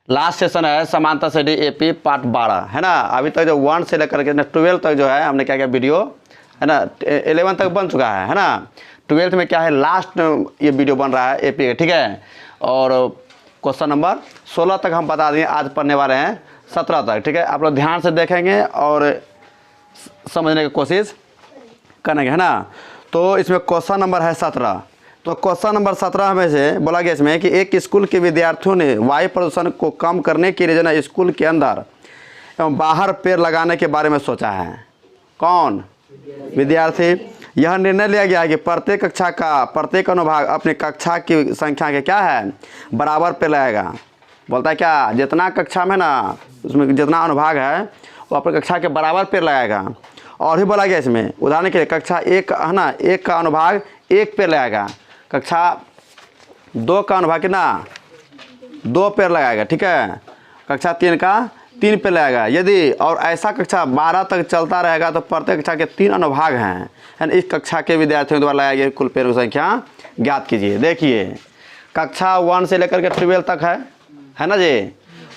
Last session है समांतर श्रेणी एपी पार्ट 12 है ना। अभी तक जो 1 से लेकर के 12 तक जो है हमने क्या क्या वीडियो है ना 11 तक बन चुका है ना। 12th में क्या है लास्ट ये वीडियो बन रहा है एपी का, ठीक है। और क्वेश्चन नंबर 16 तक हम बता देंगे, आज पढ़ने वाले हैं 17 तक, ठीक है। आप लोग ध्यान से देखेंगे और समझने की कोशिश करेंगे है ना। तो इसमें क्वेश्चन नंबर है 17। तो क्वेश्चन नंबर 17 में से बोला गया इसमें कि एक स्कूल के विद्यार्थियों ने वायु प्रदूषण को कम करने के लिए जो है स्कूल के अंदर एवं बाहर पेड़ लगाने के बारे में सोचा है। कौन? विद्यार्थी। यह निर्णय लिया गया है कि प्रत्येक कक्षा का प्रत्येक अनुभाग अपनी कक्षा की संख्या के क्या है बराबर पेड़ लगाएगा। बोलता है क्या, जितना कक्षा में ना उसमें जितना अनुभाग है वो अपनी कक्षा के बराबर पेड़ लगाएगा। और भी बोला गया इसमें उदाहरण के लिए कक्षा 1 है ना, 1 का अनुभाग 1 पेड़ लगाएगा, कक्षा 2 का अनुभाग कितना 2 पेड़ लगाएगा, ठीक है। कक्षा 3 का 3 पेड़ लगाएगा। यदि और ऐसा कक्षा 12 तक चलता रहेगा तो प्रत्येक कक्षा के 3 अनुभाग हैं, इस कक्षा के विद्यार्थियों द्वारा लगाई गई कुल पेड़ों की संख्या ज्ञात कीजिए। देखिए कक्षा 1 से लेकर के 12 तक है ना जी।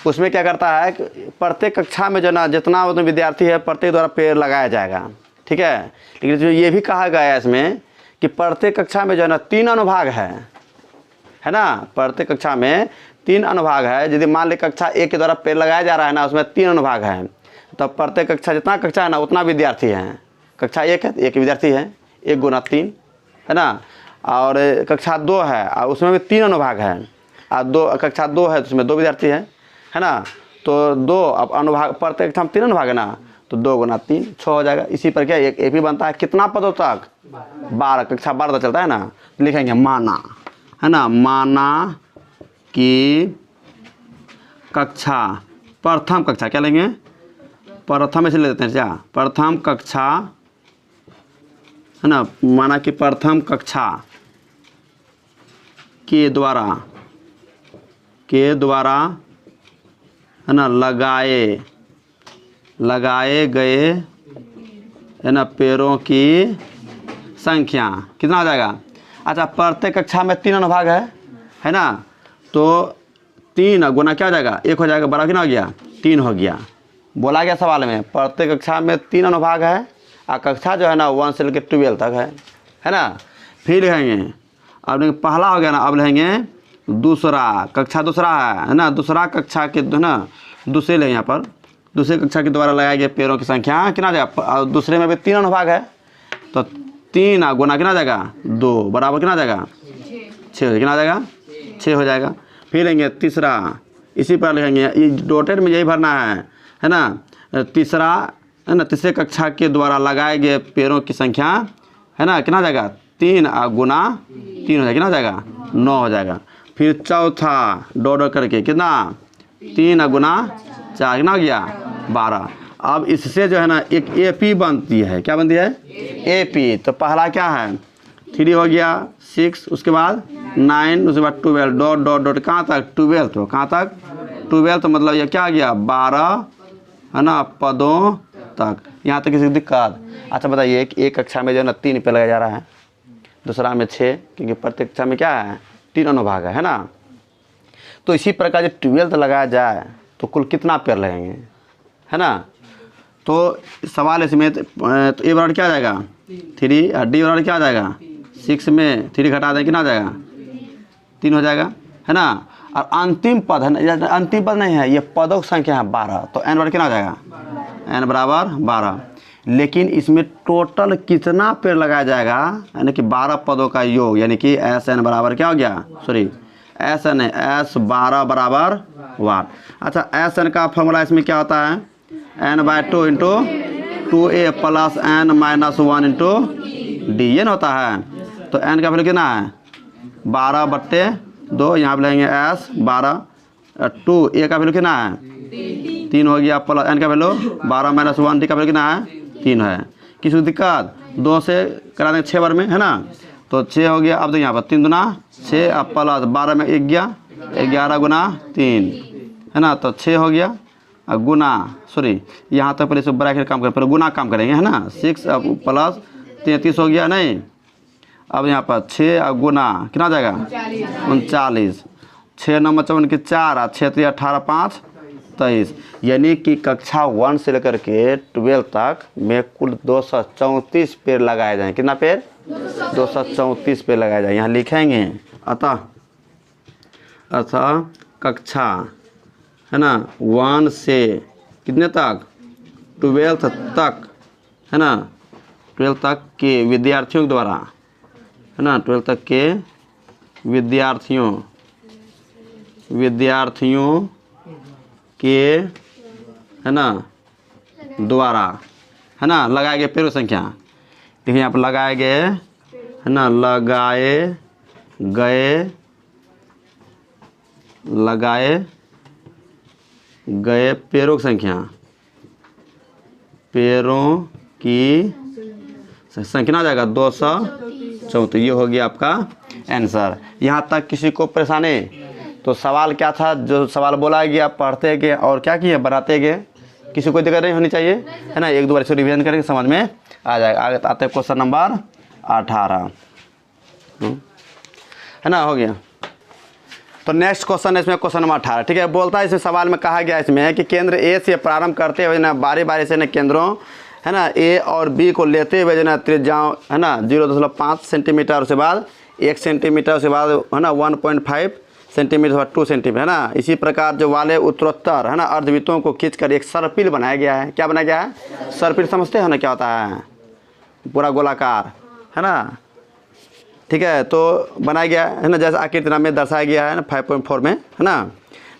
उसमें क्या करता है प्रत्येक कक्षा में जो ना जितना उतना विद्यार्थी है प्रत्येक द्वारा पेड़ लगाया जाएगा, ठीक है। लेकिन जो ये भी कहा गया है इसमें कि प्रत्येक कक्षा में जो है ना 3 अनुभाग है ना। प्रत्येक कक्षा में 3 अनुभाग है। यदि मान ली कक्षा 1 के द्वारा पेड़ लगाया जा रहा है ना, उसमें 3 अनुभाग है, तो प्रत्येक कक्षा जितना कक्षा है ना उतना विद्यार्थी है। कक्षा 1 है 1 विद्यार्थी है, 1 गुना 3 है ना। और कक्षा 2 है और उसमें भी 3 अनुभाग है, और कक्षा 2 है तो उसमें 2 विद्यार्थी है ना। तो 2 अब अनुभाग प्रत्येक कक्षा में 3 अनुभाग है ना, तो 2 गुना 3 6 हो जाएगा। इसी पर क्या एक एपी बनता है कितना पदों तक 12, कक्षा 12 तक चलता है ना। लिखेंगे माना है ना, माना कि कक्षा प्रथम कक्षा क्या लेंगे प्रथम ऐसे ले देते हैं क्या, प्रथम कक्षा है ना। माना कि प्रथम कक्षा के द्वारा है ना लगाए गए है ना पेड़ों की संख्या कितना हो जाएगा। अच्छा प्रत्येक कक्षा में 3 अनुभाग है ना, तो 3 गुना क्या हो जाएगा 1 हो जाएगा, बराबर कितना हो गया 3 हो गया। बोला गया सवाल में प्रत्येक कक्षा में 3 अनुभाग है और कक्षा जो है ना 1 से लेकर 12 तक है ना। फिर लिखेंगे अब पहला हो गया ना, अब लेंगे दूसरा कक्षा दूसरा है ना, दूसरा कक्षा के है ना दूसरे ले यहाँ पर दूसरे कक्षा के द्वारा लगाए गए पेड़ों की संख्या कितना जाएगा। दूसरे में भी 3 अनुभाग है, तो 3 गुना कितना जाएगा 2 बराबर कितना जाएगा 6 कितना जाएगा 6 हो जाएगा। फिर लेंगे तीसरा, इसी पर लिखेंगे ये डॉटेड में यही भरना है ना। तीसरा है ना, तीसरे कक्षा के द्वारा लगाए गए पेड़ों की संख्या है ना कितना जाएगा 3 गुना 3 हो जाएगा कितना जाएगा 9 हो जाएगा। फिर चौथा डॉट करके कितना 3 गुना 4 कितना हो गया 12। अब इससे जो है ना एक एपी बनती है, क्या बनती है एपी। तो पहला क्या है 3 हो गया 6, उसके बाद 9, उसके बाद 12 डॉट डॉट डॉट कहाँ तक 12, तो कहाँ तक 12, तो मतलब ये क्या आ गया 12 है ना पदों तक। यहाँ तक किसी दिक्कत। अच्छा बताइए एक कक्षा में जो है ना 3 पे लगाया जा रहा है, दूसरा में 6, क्योंकि प्रत्येक कक्षा में क्या है 3 अनुभाग है ना। तो इसी प्रकार जब 12 लगाया जाए तो कुल कितना पेड़ लगेंगे है ना। तो सवाल इसमें तो ए बराबर क्या आ जाएगा 3 और डी बराबर क्या आ जाएगा 6 में 3 घटा दें कितना आ जाएगा 3 हो जाएगा है ना। और अंतिम पद है ना, अंतिम पद नहीं है, ये पदों की संख्या है 12, तो एन बराबर कितना आ जाएगा एन बराबर 12। लेकिन इसमें टोटल कितना पेड़ लगाया जाएगा, यानी कि 12 पदों का योग, यानी कि एस एन बराबर क्या हो गया सॉरी एस एन है एस 12 बराबर 1। अच्छा एस एन का फॉर्मूला इसमें क्या होता है n/2 into 2a plus n minus 1 into D, ये ना होता है। तो n का वैल्यू कितना है 12/2, यहाँ पे लेंगे एस 12, 2 a का वैल्यू कितना है 3 हो गया, प्लस n का वैल्यू 12 माइनस 1 डी का वैल्यू कितना है 3 है। किसी दिक्कत 2 से करा देंगे 6 बार में है ना, तो 6 हो गया। अब तो यहाँ पर 3 गुना 6 अब प्लस 12 में 11 गुना 3 है ना, तो 6 हो गया गुना सॉरी यहाँ तक पहले से ब्रैकेट काम करें, पहले गुना काम करेंगे है ना। 6 अब प्लस 33 हो गया नहीं, अब यहाँ पर 6 गुना कितना जाएगा 39। 6 9 55 की 4 और 6 3 18 5 23, यानी कि कक्षा 1 से लेकर के 12 तक में कुल 234 पेड़ लगाए जाएँ। कितना पेड़? 234 पेड़ लगाए जाए। यहाँ लिखेंगे अतः कक्षा है ना 1 से कितने तक 12 तक है ना 12 तक के विद्यार्थियों के द्वारा है ना 12 तक के विद्यार्थियों के है ना द्वारा है ना लगाए गए पेड़ों की संख्या। देखिए यहाँ पर लगाए गए है ना लगाए गए पेड़ों की संख्या, पेड़ों की संख्या ना जाएगा 234। ये हो गया आपका आंसर। यहाँ तक किसी को परेशानी? तो सवाल क्या था? जो सवाल बोला गया पढ़ते गए और क्या किए बनाते गए, किसी को दिक्कत नहीं होनी चाहिए है ना। एक दो बार इसको रिवीजन करके समझ में आ जाएगा। आगे आते हैं क्वेश्चन नंबर 18 है ना, हो गया। तो नेक्स्ट क्वेश्चन है इसमें क्वेश्चन नंबर 18, ठीक है। बोलता है इसमें सवाल में कहा गया इसमें कि केंद्र ए से प्रारंभ करते हुए ना बारी बारी से ना केंद्रों है ना ए और बी को लेते हुए जो ना त्रिज्याओं है ना 0.5 सेंटीमीटर, उसके बाद 1 सेंटीमीटर, उसके बाद है ना 1.5 सेंटीमीटर, 2 सेंटीमीटर है ना। इसी प्रकार जो वाले उत्तरोत्तर है ना अर्धवृत्तों को खींचकर एक सर्पिल बनाया गया है। क्या बनाया गया है? सर्पिल। समझते हो ना क्या होता है? पूरा गोलाकार है ना, ठीक है। तो बनाया गया है ना जैसे आकृति में दर्शाया गया है ना 5.4 में है ना।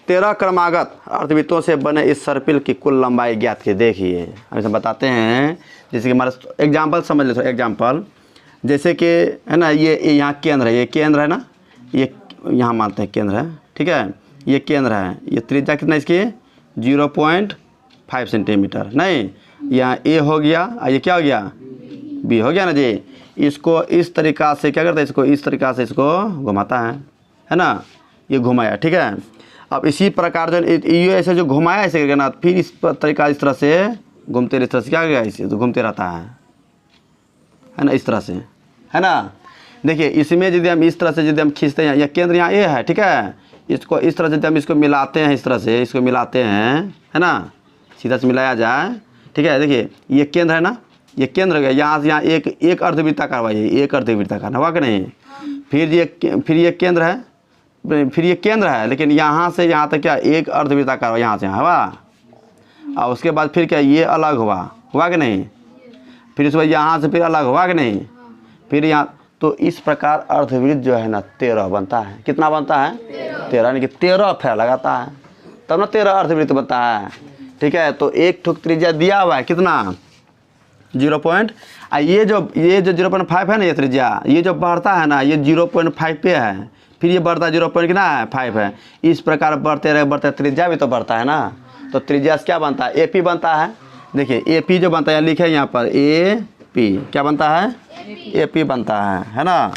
13 क्रमागत अर्धवृत्तों से बने इस सर्पिल की कुल लंबाई ज्ञात की। देखिए हम इसे बताते हैं, जैसे कि हमारा एग्जाम्पल समझ लो। एग्जाम्पल जैसे कि है ना ये यहाँ केंद्र है, ये केंद्र है ना, ये यहाँ मानते हैं केंद्र है, ठीक है। ये केंद्र है, ये त्रिज्या कितना इसकी 0.5 सेंटीमीटर। नहीं, यहाँ ए हो गया और ये क्या हो गया बी हो गया ना जी। इसको इस तरीक़ा से क्या करता है, इसको इस तरीक़ा से इसको घुमाता है ना, ये घुमाया, ठीक है। अब इसी प्रकार जो ये ऐसे जो घुमाया ऐसे करके ना, फिर इस तरीका इस तरह से घूमते इस तरह से क्या गया इसे तो घूमते रहता है ना, इस तरह से है ना। देखिए इसमें यदि हम इस तरह से यदि हम खींचते हैं, यह केंद्र यहाँ ए है, ठीक है। इसको इस तरह से यदि हम इसको मिलाते हैं, इस तरह से इसको मिलाते हैं है ना, सीधा से मिलाया जाए, ठीक है। देखिए ये केंद्र है ना, ये केंद्र हो गया। यहाँ से यहाँ एक अर्धवृत्ताकार हुआ, ये एक अर्धवृत्ताकार हुआ कि नहीं। फिर ये केंद्र है, फिर ये केंद्र है, लेकिन यहाँ से यहाँ तक क्या एक अर्धवृत्ताकार हुआ, यहाँ से यहाँ हुआ। और उसके बाद फिर क्या ये अलग हुआ कि नहीं। फिर उसके बाद यहाँ से फिर अलग हुआ कि नहीं, फिर यहाँ। तो इस प्रकार अर्धवृत्त जो है ना 13 बनता है। कितना बनता है? 13, यानी कि 13 फेर लगाता है तब ना 13 अर्धवृत्त बनता है, ठीक है। तो एक ठुक त्रिज्या दिया हुआ है कितना 0. ये जो 0.5 है ना, ये त्रिज्या ये जो बढ़ता है ना, ये 0.5 पे है, फिर ये बढ़ता 0. कितना है 5 है। इस प्रकार बढ़ते रहे त्रिज्या भी तो बढ़ता है ना। तो त्रिज्या से क्या बनता है? AP बनता है। देखिए AP जो बनता है लिखे यहाँ पर AP क्या बनता है? AP बनता है ना।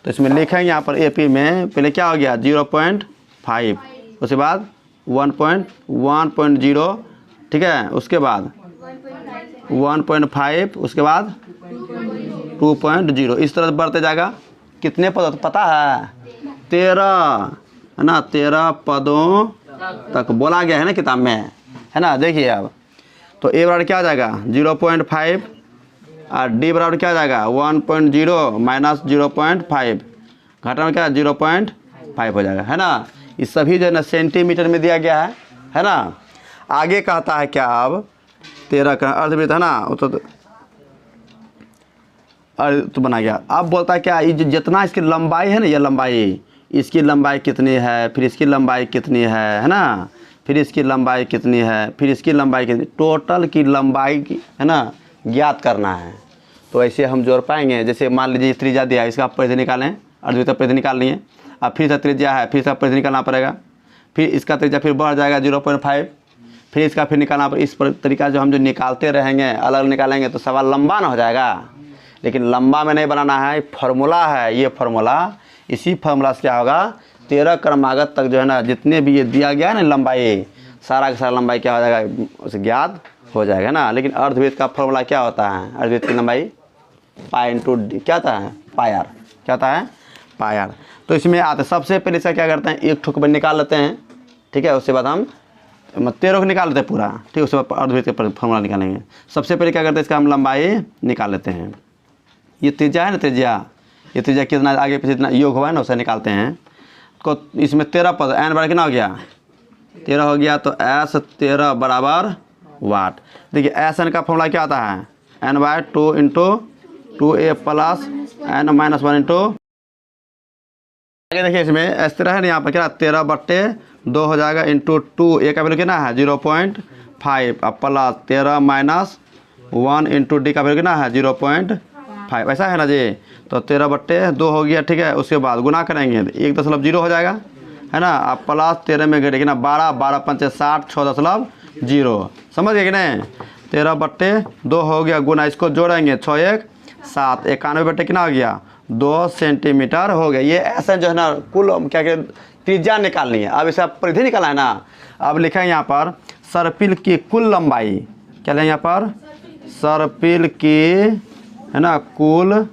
तो इसमें लिखेंगे यहाँ पर AP में पहले क्या हो गया 0.5, उसके बाद 1.0, ठीक है। उसके बाद 1.5, उसके बाद 2.0, इस तरह बढ़ते जाएगा। कितने पद पता है? 13 है ना, 13 पदों तक बोला गया है ना किताब में, है ना। देखिए अब तो A बराबर क्या आ जाएगा 0.5 और D बराबर क्या आ जाएगा 1.0 माइनस 0.5, घटाना क्या 0.5 हो जाएगा, है ना। ये सभी जो है ना सेंटीमीटर में दिया गया है ना। आगे कहता है क्या अब 13 का अर्धवृत्त है ना, तो बना गया। अब बोलता है क्या ये जितना इसकी लंबाई है ना, ये लंबाई, इसकी लंबाई कितनी है, फिर इसकी लंबाई कितनी है ना, फिर इसकी लंबाई कितनी है, फिर इसकी लंबाई कितनी, टोटल की लंबाई की है ना ज्ञात करना है। तो ऐसे हम जोड़ पाएंगे। जैसे मान लीजिए त्रिज्या दिया है, इसका परिधि निकालें, अर्धवृत्त परिधि निकालनी है। अब फिर से त्रिज्या है, फिर इसका परिधि निकालना पड़ेगा, फिर इसका त्रिज्या फिर बढ़ जाएगा 0.5, फिर इसका फिर निकालना पर इस तरीका जो हम जो निकालते रहेंगे अलग निकालेंगे तो सवाल लंबा ना हो जाएगा। लेकिन लंबा में नहीं बनाना है, फार्मूला है ये फार्मूला। इसी फार्मूला से क्या होगा 13 क्रमागत तक जो है ना जितने भी ये दिया गया है ना लंबाई, सारा का सारा लंबाई क्या हो जाएगा उसे ज्ञात हो जाएगा ना। लेकिन अर्धवृत्त का फार्मूला क्या होता है? अर्धवृत्त की लंबाई पाई इंटू डी क्या होता है? पाई आर। क्या होता है? पाई आर। तो इसमें आते सबसे पहले इसका क्या करते हैं, एक ठोक पर निकाल लेते हैं, ठीक है। उसके बाद हम 13 को निकाल लेते हैं पूरा, ठीक है। उसके बाद अर्धवृत्त का फॉर्मूला निकालेंगे। सबसे पहले क्या करते हैं, इसका हम लंबाई निकाल लेते हैं। ये त्रिज्या है ना, त्रिज्या, ये त्रिज्या कितना आगे पीछे जितना योग हुआ है ना उसे निकालते हैं। को इसमें 13 पद, एन बराबर कितना हो गया, 13 हो गया। तो एस 13 बराबर वाट। देखिए एस एन का फॉर्मूला क्या आता है, n/2 into 2a plus n-1 into, आगे देखिए इसमें इस तरह है ना, यहाँ पर क्या 13/2 हो जाएगा इंटू 2, ए का वैल्यू कितना है 0.5 अब प्लस 13 - 1 इंटू डी का वैल्यू कितना है 0.5, ऐसा है ना जी। तो 13/2 हो गया, ठीक है। उसके बाद गुना करेंगे तो 1.0 हो जाएगा, है ना। अब प्लस 13 में घटेगा ना 12, 12 × 5 = 60, 6.0, समझ गए कि नहीं। 13/2 हो गया गुना, इसको जोड़ेंगे 6 × 1 = 7, 91 कितना हो गया 2 सेंटीमीटर हो गया। ये ऐसा जो है ना कुल क्या कहते त्रिज्या निकालनी है। अब इसे परिधि निकालना है ना। अब लिखा है यहाँ पर सर्पिल की कुल लंबाई, क्या लिखा यहाँ पर, सर्पिल की, है ना, कुल,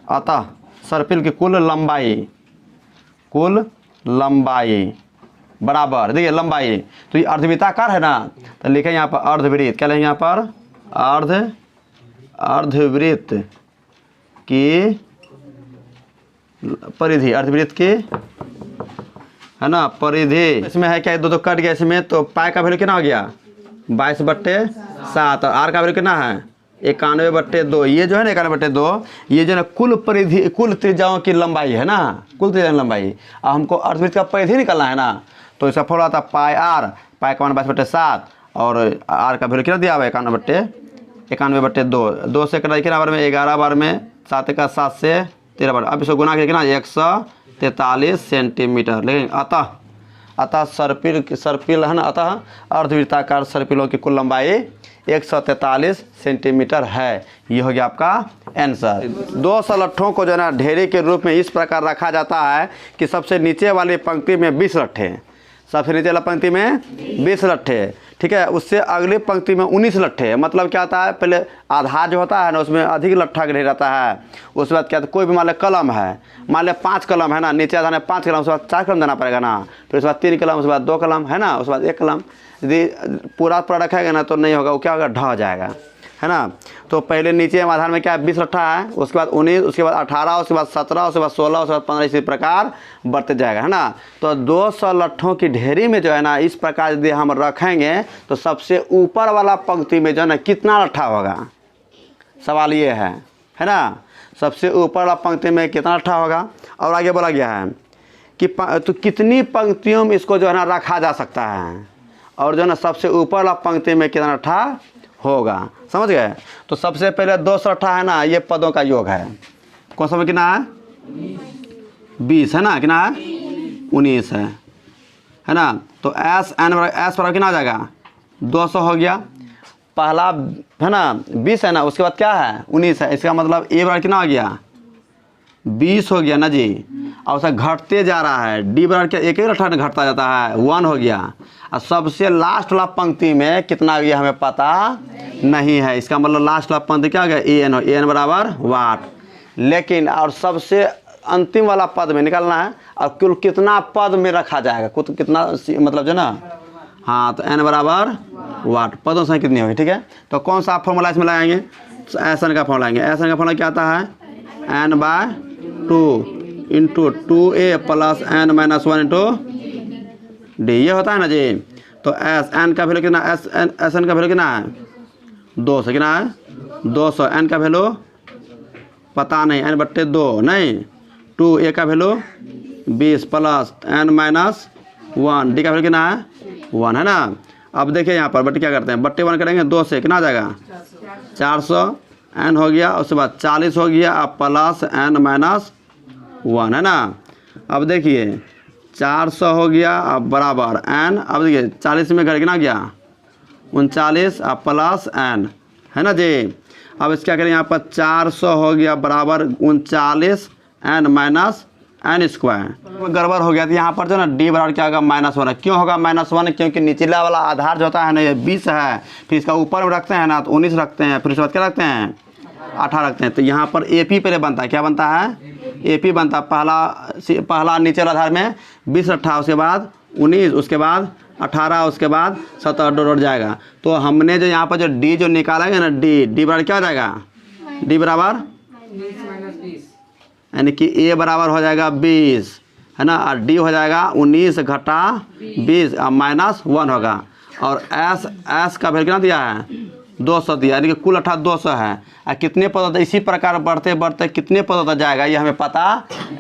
अतः सर्पिल की कुल लंबाई बराबर, देखिए लंबाई तो ये अर्धवृत्ताकार है ना, तो लिखे यहाँ पर अर्धवृत्त, क्या लिखे यहाँ पर, अर्धवृत्त की परिधि, अर्धवृत्त की, है ना, परिधि। इसमें है क्या, दो कट गया इसमें, तो पाई का वैल्यू कितना हो गया 22/7 और आर का वैल्यू कितना है 91/2। ये जो है ना 91/2, ये जो है ना कुल परिधि, कुल त्रिज्याओं की लंबाई है ना, कुल त्रिज्या की लंबाई। अब हमको अर्धवृत्त का परिधि निकालना है ना, तो इसका फॉर्मूला था पाई आर, पाई का मान 22/7 और आर का वैल्यू कितना दिया हुआ है 91/2। 2 से कटा कितना बार में 11 बार में, 7 का 7 से 13 बार। अब इसको गुना करके ना 143 सेंटीमीटर। लेकिन अतः सर्पिल है ना, अतः अर्धवृत्ताकार सर्पिलों की कुल लंबाई 143 सेंटीमीटर है। ये हो गया आपका आंसर। 2 सलट्ठों को जो है ना ढेरी के रूप में इस प्रकार रखा जाता है कि सबसे नीचे वाली पंक्ति में 20 लट्ठे, सबसे नीचे वाला पंक्ति में 20 लट्ठे, ठीक है। उससे अगली पंक्ति में 19 लट्ठे। मतलब क्या होता है, पहले आधार जो होता है ना उसमें अधिक लट्ठा ढेर रहता है। उसके बाद क्या, कोई भी मान लो कलम है, मान लो 5 कलम है ना, नीचे आधार में 5 कलम, उसके बाद 4 कलम देना पड़ेगा ना, फिर उसके बाद 3 कलम, उसके बाद 2 कलम, है ना, उसके बाद 1 कलम। यदि पूरा रखेगा ना तो नहीं होगा, वो क्या होगा, ढह जाएगा, है ना। तो पहले नीचे आधार में क्या है 20 लट्ठा है, उसके बाद 19, उसके बाद 18, उसके बाद 17, उसके बाद 16, उसके बाद 15, इसी प्रकार बढ़ते जाएगा, है ना। तो 200 लट्ठों की ढेरी में जो है ना इस प्रकार यदि हम रखेंगे तो सबसे ऊपर वाला पंक्ति में जो है ना कितना लट्ठा होगा, सवाल ये है ना। सबसे ऊपर वाला पंक्ति में कितना लट्ठा होगा। और आगे बोला गया है कि तो कितनी पंक्तियों में इसको जो है ना रखा जा सकता है, और जो है ना सबसे ऊपर वाला पंक्ति में कितना लट्ठा होगा, समझ गए। तो सबसे पहले 200 लट्ठा है ना, ये पदों का योग है। कौन सा में कितना है 20 है ना, कितना है 19 है ना। तो एस बराबर कितना हो जाएगा 200 हो गया, पहला है ना 20 है ना, उसके बाद क्या है 19 है। इसका मतलब ए बराबर कितना हो गया 20 हो गया ना जी। और उसका घटते जा रहा है, डी बराबर क्या एक लट्ठा घटता जाता है 1 हो गया। और सबसे लास्ट वाला पंक्ति में कितना गया हमें पता नहीं है। इसका मतलब लास्ट वाला पंक्ति क्या हो गया एन बराबर वाट। लेकिन और सबसे अंतिम वाला पद में निकालना है, और कुल कितना पद में रखा जाएगा, कुल कितना मतलब जो ना, हाँ, तो एन बराबर वाट, पदों संख्या कितनी होगी, ठीक है। तो कौन सा फॉर्मूला इसमें लगाएंगे, एस एन का फॉर्मूला लगाएंगे। एस एन का फॉर्मूला क्या आता है n/2 into 2a plus n-1 into D, ये होता है ना जी। तो एस एन का वैल्यू कितना, एस एन का वैल्यू कितना है 200, कितना है 200। एन का वैल्यू पता नहीं, n/2 नहीं, 2a का वैल्यू 20 प्लस n-1, डी का वैल्यू कितना है 1, है ना। अब देखिए यहाँ पर बट्टे क्या करते हैं, बट्टे 1 करेंगे 2 से कितना आ जाएगा 400, n हो गया, उसके बाद 40 हो गया, अब प्लस n-1, है ना। अब देखिए 400 हो गया, अब बराबर n, अब देखिए 40 में घर कितना गया 39, अब प्लस n, है ना जी। अब इसका करें यहाँ पर 400 हो गया बराबर 39 n-n²। गड़बड़ हो गया, तो यहाँ पर जो ना डी बराबर क्या होगा -1। क्यों होगा -1, क्योंकि निचला वाला आधार जो होता है ना ये 20 है, फिर इसका ऊपर में रखते हैं ना तो 19 रखते हैं, फिर उसके बाद क्या रखते हैं 18 रखते हैं। तो यहाँ पर AP पहले बनता है, क्या बनता है? AP बनता है। पहला नीचे वाला आधार में 20 18, उसके बाद 19, उसके बाद 18, उसके बाद 17 डॉट जाएगा। तो हमने जो यहाँ पर जो D जो निकाला है ना, D बराबर क्या हो जाएगा? D बराबर यानी कि A बराबर हो जाएगा 20, है ना, और D हो जाएगा 19 घटा 20 -1 होगा। और S का वैल्यू कितना दिया है? 200 दिया, यानी कि कुल 200 है। और कितने पद होता है? इसी प्रकार बढ़ते बढ़ते कितने पद होता जाएगा ये हमें पता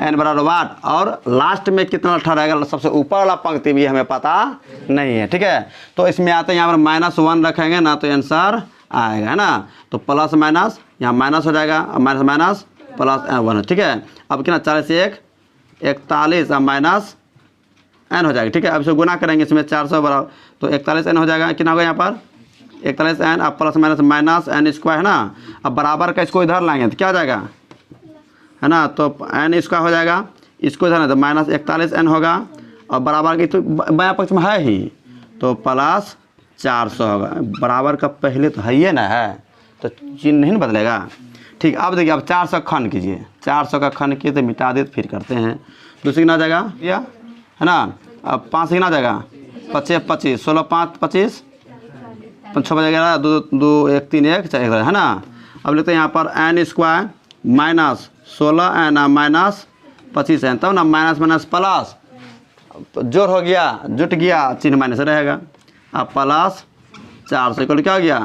n बराबर वाट। और लास्ट में कितना 18 रहेगा, सबसे ऊपर वाला पंक्ति भी हमें पता नहीं है, ठीक है। तो इसमें आते हैं यहाँ पर -1 रखेंगे ना तो आंसर आएगा, है ना। तो प्लस माइनस यहाँ माइनस हो जाएगा, माइनस माइनस प्लस n1, ठीक है। अब कितना 4 से 1 41 और माइनस n हो जाएगा, ठीक है। अब इसे गुना करेंगे, इसमें 400 बराबर तो 41n हो जाएगा। कितना होगा यहाँ पर? 41n, अब plus minus minus n square, है ना। अब बराबर का इसको इधर लाएंगे तो क्या हो जाएगा, है ना। तो n स्क्वायर हो जाएगा, इसको इधर तो माइनस 41n होगा। और बराबर की तो बायां पक्ष में है ही, तो प्लस 400 होगा। बराबर का पहले तो है ही ना, है तो चिन्ह नहीं बदलेगा, ठीक। अब देखिए, अब 400 खंड कीजिए, 400 का खंड किए तो मिटा दे, फिर करते हैं। दूसरी कितना जाएगा या, है ना। अब 5 कितना जाएगा? 25 25 16 5 25 6 बजेगा 2 2 1 3 1 4 1, है ना। अब लिखते हैं यहाँ पर n square minus 16n minus 25n, तब ना माइनस माइनस प्लस जोड़ हो गया, जुट गया, चिन्ह माइनस रहेगा। अब प्लस 400 इक्वल क्या हो गया?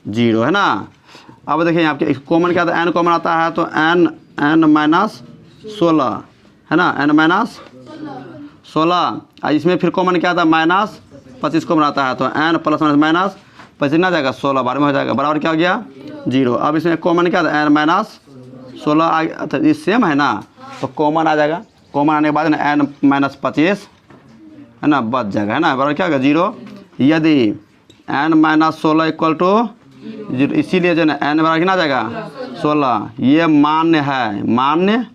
0, है ना। अब देखिए यहाँ पे कॉमन क्या आता है? n कॉमन आता है तो n माइनस 16, है ना, n माइनस 16। और इसमें फिर कॉमन क्या आता है? माइनस 25 कॉमन आता है, तो n प्लस माइनस माइनस 25 ना जाएगा, 16 12 में हो जाएगा, बराबर क्या हो गया? 0। अब इसमें कॉमन क्या था? n माइनस 16 अच्छा ये सेम है ना, तो कॉमन आ जाएगा। कॉमन आने के बाद ना n माइनस 25, है ना, बच जाएगा, है ना, बराबर क्या होगा? 0। यदि n माइनस 16 इक्वल टू 0, इसीलिए जो है n बराबर कितना जाएगा? 16। ये मान्य है, मान्य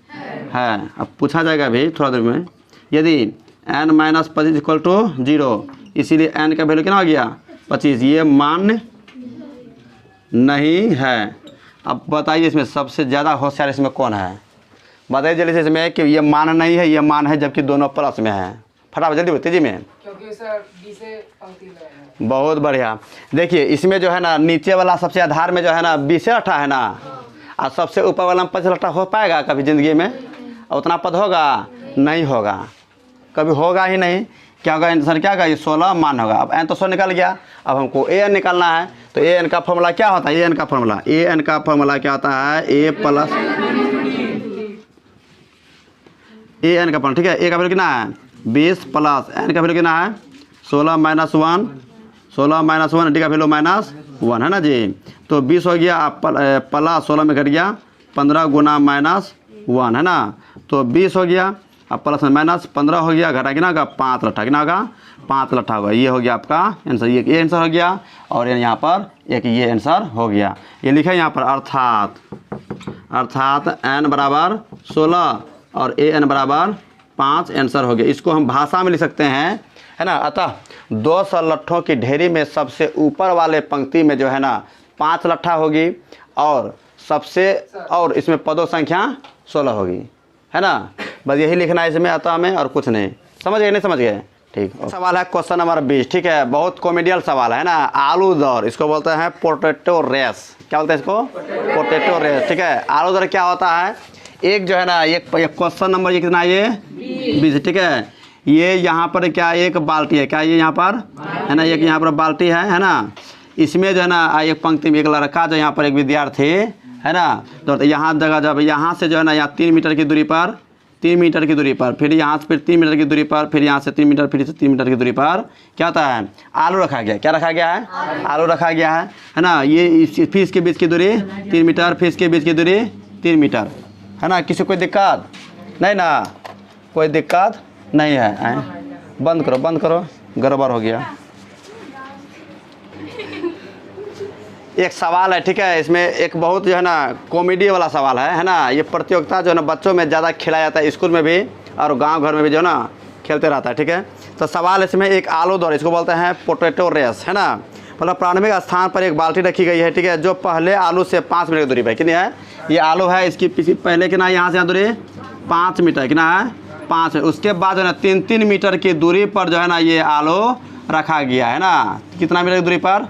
है। अब पूछा जाएगा भी थोड़ा देर में, यदि n माइनस 25 इक्वल टू 0, इसीलिए n का वैल्यू कितना हो गया? 25। ये मान्य नहीं है। अब बताइए इसमें सबसे ज़्यादा होशियार इसमें कौन है? बताइए जल्दी से इसमें कि ये मान नहीं है, ये मान है, जबकि दोनों प्लस में है। फटाफट जल्दी तेजी में, क्योंकि सर डी से पंक्ति में है। बहुत बढ़िया। देखिए इसमें जो है ना, नीचे वाला सबसे आधार में जो है ना 20 18 है ना, और सबसे ऊपर वाला में 25 18 हो पाएगा कभी ज़िंदगी में? उतना पद होगा? नहीं होगा, कभी होगा ही नहीं। क्या होगा आंसर? क्या होगा? ये 16 मान होगा। अब n तो 100 निकल गया, अब हमको an निकालना है। तो an का फॉर्मूला क्या होता है? an का फॉर्मूला क्या होता है? a प्लस an का फॉर्मूला, ठीक है। a का वैल्यू कितना है? 20 प्लस n का वैल्यू कितना है? 16 माइनस 1, 16 माइनस 1, d का वैल्यू -1, है ना जी। तो 20 हो गया, प्लस 16 में घट गया 15 गुना -1, है ना। तो 20 हो गया, अब प्लस माइनस 15 हो गया, घटा कितना होगा? 5 लट्ठा, कितना होगा? 5 लट्ठा होगा। ये हो गया आपका आंसर, ये आंसर हो गया। और यहाँ पर एक ये आंसर हो गया। ये लिखा है यहाँ पर अर्थात n बराबर 16 और an बराबर 5 आंसर हो गया। इसको हम भाषा में लिख सकते हैं, है ना। अतः 200 लट्ठों की ढेरी में सबसे ऊपर वाले पंक्ति में जो है ना 5 लट्ठा होगी, और इसमें पदों संख्या 16 होगी, है ना। बस यही लिखना है इसमें, अतः में, और कुछ नहीं। समझ गए? नहीं समझ गए? ठीक। सवाल है क्वेश्चन नंबर 20, ठीक है। बहुत कॉमेडियल सवाल है ना। आलू दौड़, इसको बोलते हैं पोटैटो रेस। क्या बोलते हैं इसको? पोटैटो रेस, ठीक है। आलू दौड़ क्या होता है? एक जो है ना, एक क्वेश्चन नंबर ये कितना? ये 20, ठीक है। ये यहाँ पर क्या एक बाल्टी है? क्या ये यहाँ पर है ना, एक यहाँ पर बाल्टी है ना। इसमें जो है ना एक पंक्ति में एक लड़का, जो यहाँ पर एक विद्यार्थी है ना, तो यहाँ जगह जब यहाँ से जो है ना, यहाँ 3 मीटर की दूरी पर, 3 मीटर की दूरी पर, फिर यहाँ से फिर 3 मीटर की दूरी पर, फिर यहाँ से 3 मीटर, फिर से 3 मीटर की दूरी पर क्या होता है? आलू रखा गया। क्या रखा गया है? आलू रखा गया है ना। ये फिर इसके बीच की दूरी 3 मीटर, फिर इसके बीच की दूरी 3 मीटर, है ना। किसी कोई दिक्कत नहीं ना? कोई दिक्कत नहीं है। बंद करो, गड़बड़ हो गया। एक सवाल है, ठीक है। इसमें एक बहुत जो है ना कॉमेडी वाला सवाल है ना। ये प्रतियोगिता जो है ना बच्चों में ज़्यादा खिलाया जाता है, स्कूल में भी और गांव घर में भी जो है ना खेलते रहता है, ठीक है। तो सवाल इसमें एक आलू दौड़, इसको बोलते हैं पोटैटो रेस, है ना। मतलब प्रारंभिक स्थान पर एक बाल्टी रखी गई है, ठीक है, जो पहले आलू से 5 मीटर की दूरी पर, कितनी है? ये आलू है, इसकी पहले कितना यहाँ से यहाँ दूरी 5 मीटर, कितना है 5। उसके बाद जो है ना 3-3 मीटर की दूरी पर जो है ना ये आलू रखा गया है ना। कितना मीटर की दूरी पर?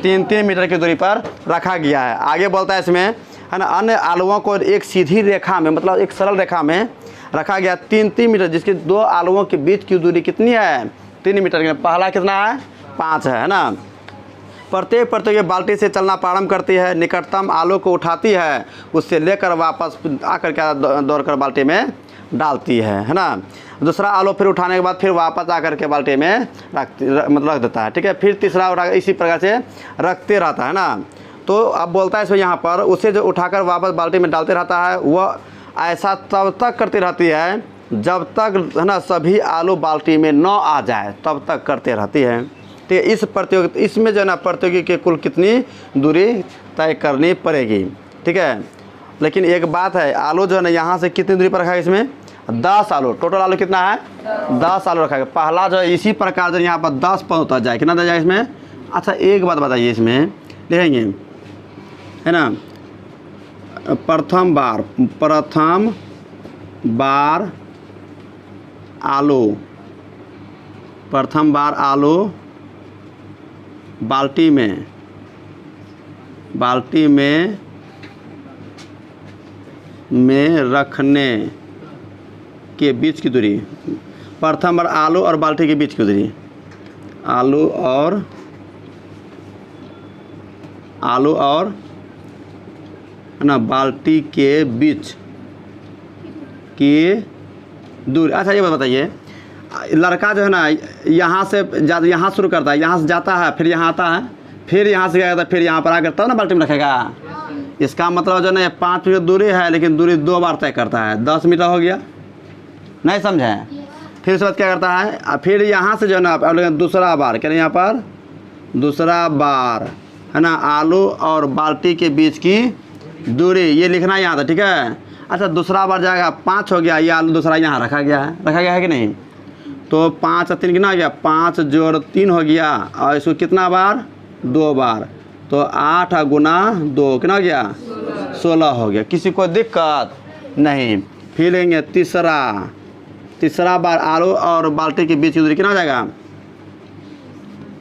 3-3 मीटर की दूरी पर रखा गया है। आगे बोलता है इसमें है ना, अन्य आलुओं को एक सीधी रेखा में, मतलब एक सरल रेखा में रखा गया 3-3 मीटर, जिसके 2 आलुओं के बीच की दूरी कितनी है? 3 मीटर की। पहला कितना है? 5 है ना। प्रत्येक प्रतियोगी बाल्टी से चलना प्रारंभ करती है, निकटतम आलू को उठाती है, उससे लेकर वापस आकर के दौड़कर बाल्टी में डालती है ना। दूसरा आलू फिर उठाने के बाद फिर वापस आकर के बाल्टी में रख देता है, ठीक है। फिर तीसरा उठा, इसी प्रकार से रखते रहता है ना। तो अब बोलता है इसमें यहाँ पर, उसे जो उठाकर वापस बाल्टी में डालते रहता है, वह ऐसा तब तक करती रहती है जब तक है ना सभी आलू बाल्टी में न आ जाए, तब तक करते रहती है। तो इस प्रतियोगिता, इसमें जो है ना प्रतियोगी के कुल कितनी दूरी तय करनी पड़ेगी, ठीक है। लेकिन एक बात है, आलू जो है ना यहाँ से कितनी दूरी पर रखा है? इसमें 10 आलू, टोटल आलू कितना है? 10 आलू रखा है। पहला जो है इसी प्रकार से यहाँ पर 10 पर होता जाए, कितना जाए इसमें? अच्छा एक बात बताइए, इसमें लिखेंगे है ना, प्रथम बार आलू बाल्टी में रखने के बीच की दूरी, प्रथम बार आलू और बाल्टी के बीच की दूरी, आलू और है ना बाल्टी के बीच की दूरी। अच्छा ये बात बताइए, लड़का जो है ना यहाँ से यहाँ शुरू करता है, यहाँ से जाता है, फिर यहाँ आता है, फिर यहाँ से क्या करता है, फिर यहाँ पर आकर तब ना बाल्टी में रखेगा। इसका मतलब जो है ना 5 मीटर दूरी है, लेकिन दूरी 2 बार तय करता है, 10 मीटर हो गया, नहीं समझे। फिर उसके बाद क्या करता है, फिर यहाँ से जो है ना दूसरा बार, क्या यहाँ पर दूसरा बार है ना आलू और बाल्टी के बीच की दूरी, ये लिखना यहाँ था, ठीक है। अच्छा दूसरा बार जाएगा, 5 हो गया, ये आलू दूसरा यहाँ रखा गया है कि नहीं? तो 5 और 3 कितना हो गया? 5 जोड़ 3 हो गया, और इसको कितना बार? 2 बार, तो 8 गुना 2 कितना हो गया? 16 हो गया। किसी को दिक्कत नहीं। फिर लेंगे तीसरा बार आलू और बाल्टी के बीच की दूरी कितना हो जाएगा?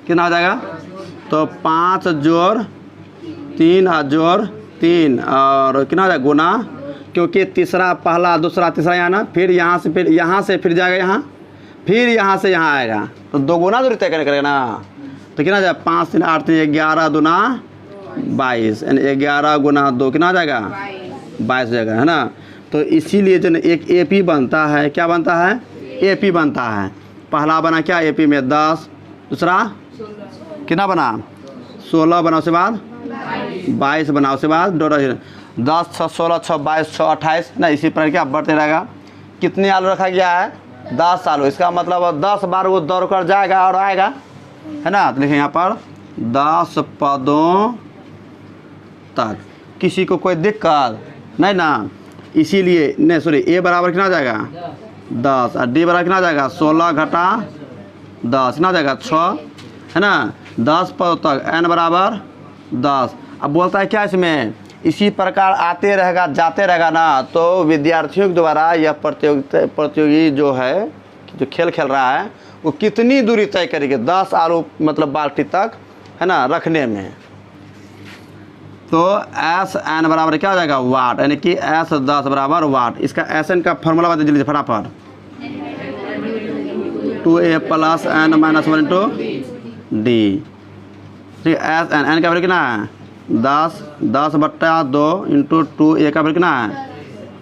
कितना हो जाएगा? तो 5 जोड़ 3 और जोड़ 3 और कितना हो जाएगा? गुना, क्योंकि तीसरा पहला दूसरा तीसरा यहाँ ना, फिर यहाँ से फिर जाएगा यहाँ, फिर यहाँ से यहाँ आएगा, तो 2 गुना दूरी तय करेगा ना। तो कितना जाएगा? 5 3 8 3 11 दूना 22, यानी 11 गुना 2 कितना हो जाएगा? 22 हो जाएगा, है ना। तो इसीलिए जो एक एपी बनता है, क्या बनता है? एपी बनता है। पहला बना क्या एपी में? 10, दूसरा कितना बना? 16 बना, उसके बाद 22 बना, उसके बाद 10 6 16 6 22 6 28 ना, इसी प्रकार क्या बढ़ते रहेगा। कितने आलू रखा गया है? 10 आलू। इसका मतलब 10 बार वो दौड़ कर जाएगा और आएगा, है ना। तो लिखें यहाँ पर 10 पदों तक। किसी को कोई दिक्कत नहीं ना, इसीलिए नहीं सॉरी, ए बराबर कितना जाएगा? 10 और डी बराबर कितना जाएगा? 16 घटा 10 कितना जाएगा? 6, है ना। 10 पदों तक, n बराबर 10। अब बोलता है क्या इसमें? इसी प्रकार आते रहेगा जाते रहेगा ना, तो विद्यार्थियों के द्वारा यह प्रतियोगी जो है, जो खेल खेल रहा है, वो कितनी दूरी तय करेगी? 10 आलू मतलब बाल्टी तक, है ना, रखने में। तो एस एन बराबर क्या हो जाएगा? वाट, यानी कि एस 10 बराबर वाट। इसका एस एन का फॉर्मूला बता दीजिए फटाफट। 2a + n - 1 × d, ठीक है। एस एन, एन का वैल्यू कितना है? 10/2 × 2a का वैल्यू कितना है?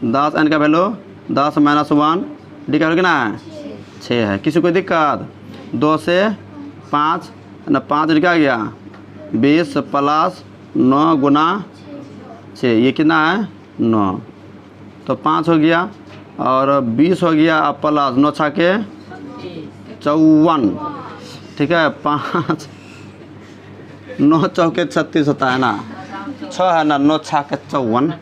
10, n का वैल्यू 10 - 1, d का वैल्यू कितना है? 6 है। किसी को दिक्कत? 2 से 5 ना, 5 क्या गया? 20 + 9 गुना 6, ये कितना है? 9, तो 5 हो गया और 20 हो गया, अब प्लस 9 × 6 = 54, ठीक है। 5 9 × 4 = 36 होता है ना, 6 है ना, 9 × 6 = 54,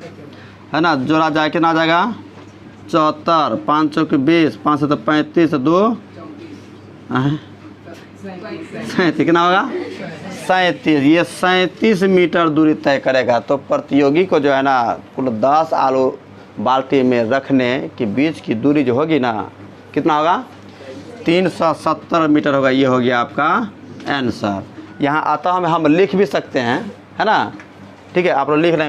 है ना। जोड़ा जाए कितना जाएगा? 74, 5 × 4 = 20, 5 से तो 35, 2 37 कितना होगा 37। ये 37 मीटर दूरी तय करेगा। तो प्रतियोगी को जो है ना कुल 10 आलू बाल्टी में रखने के बीच की दूरी जो होगी ना कितना होगा 370 मीटर होगा। ये हो गया आपका आंसर। यहाँ आता हम लिख भी सकते हैं, है ना। ठीक है, आप लोग लिख लें।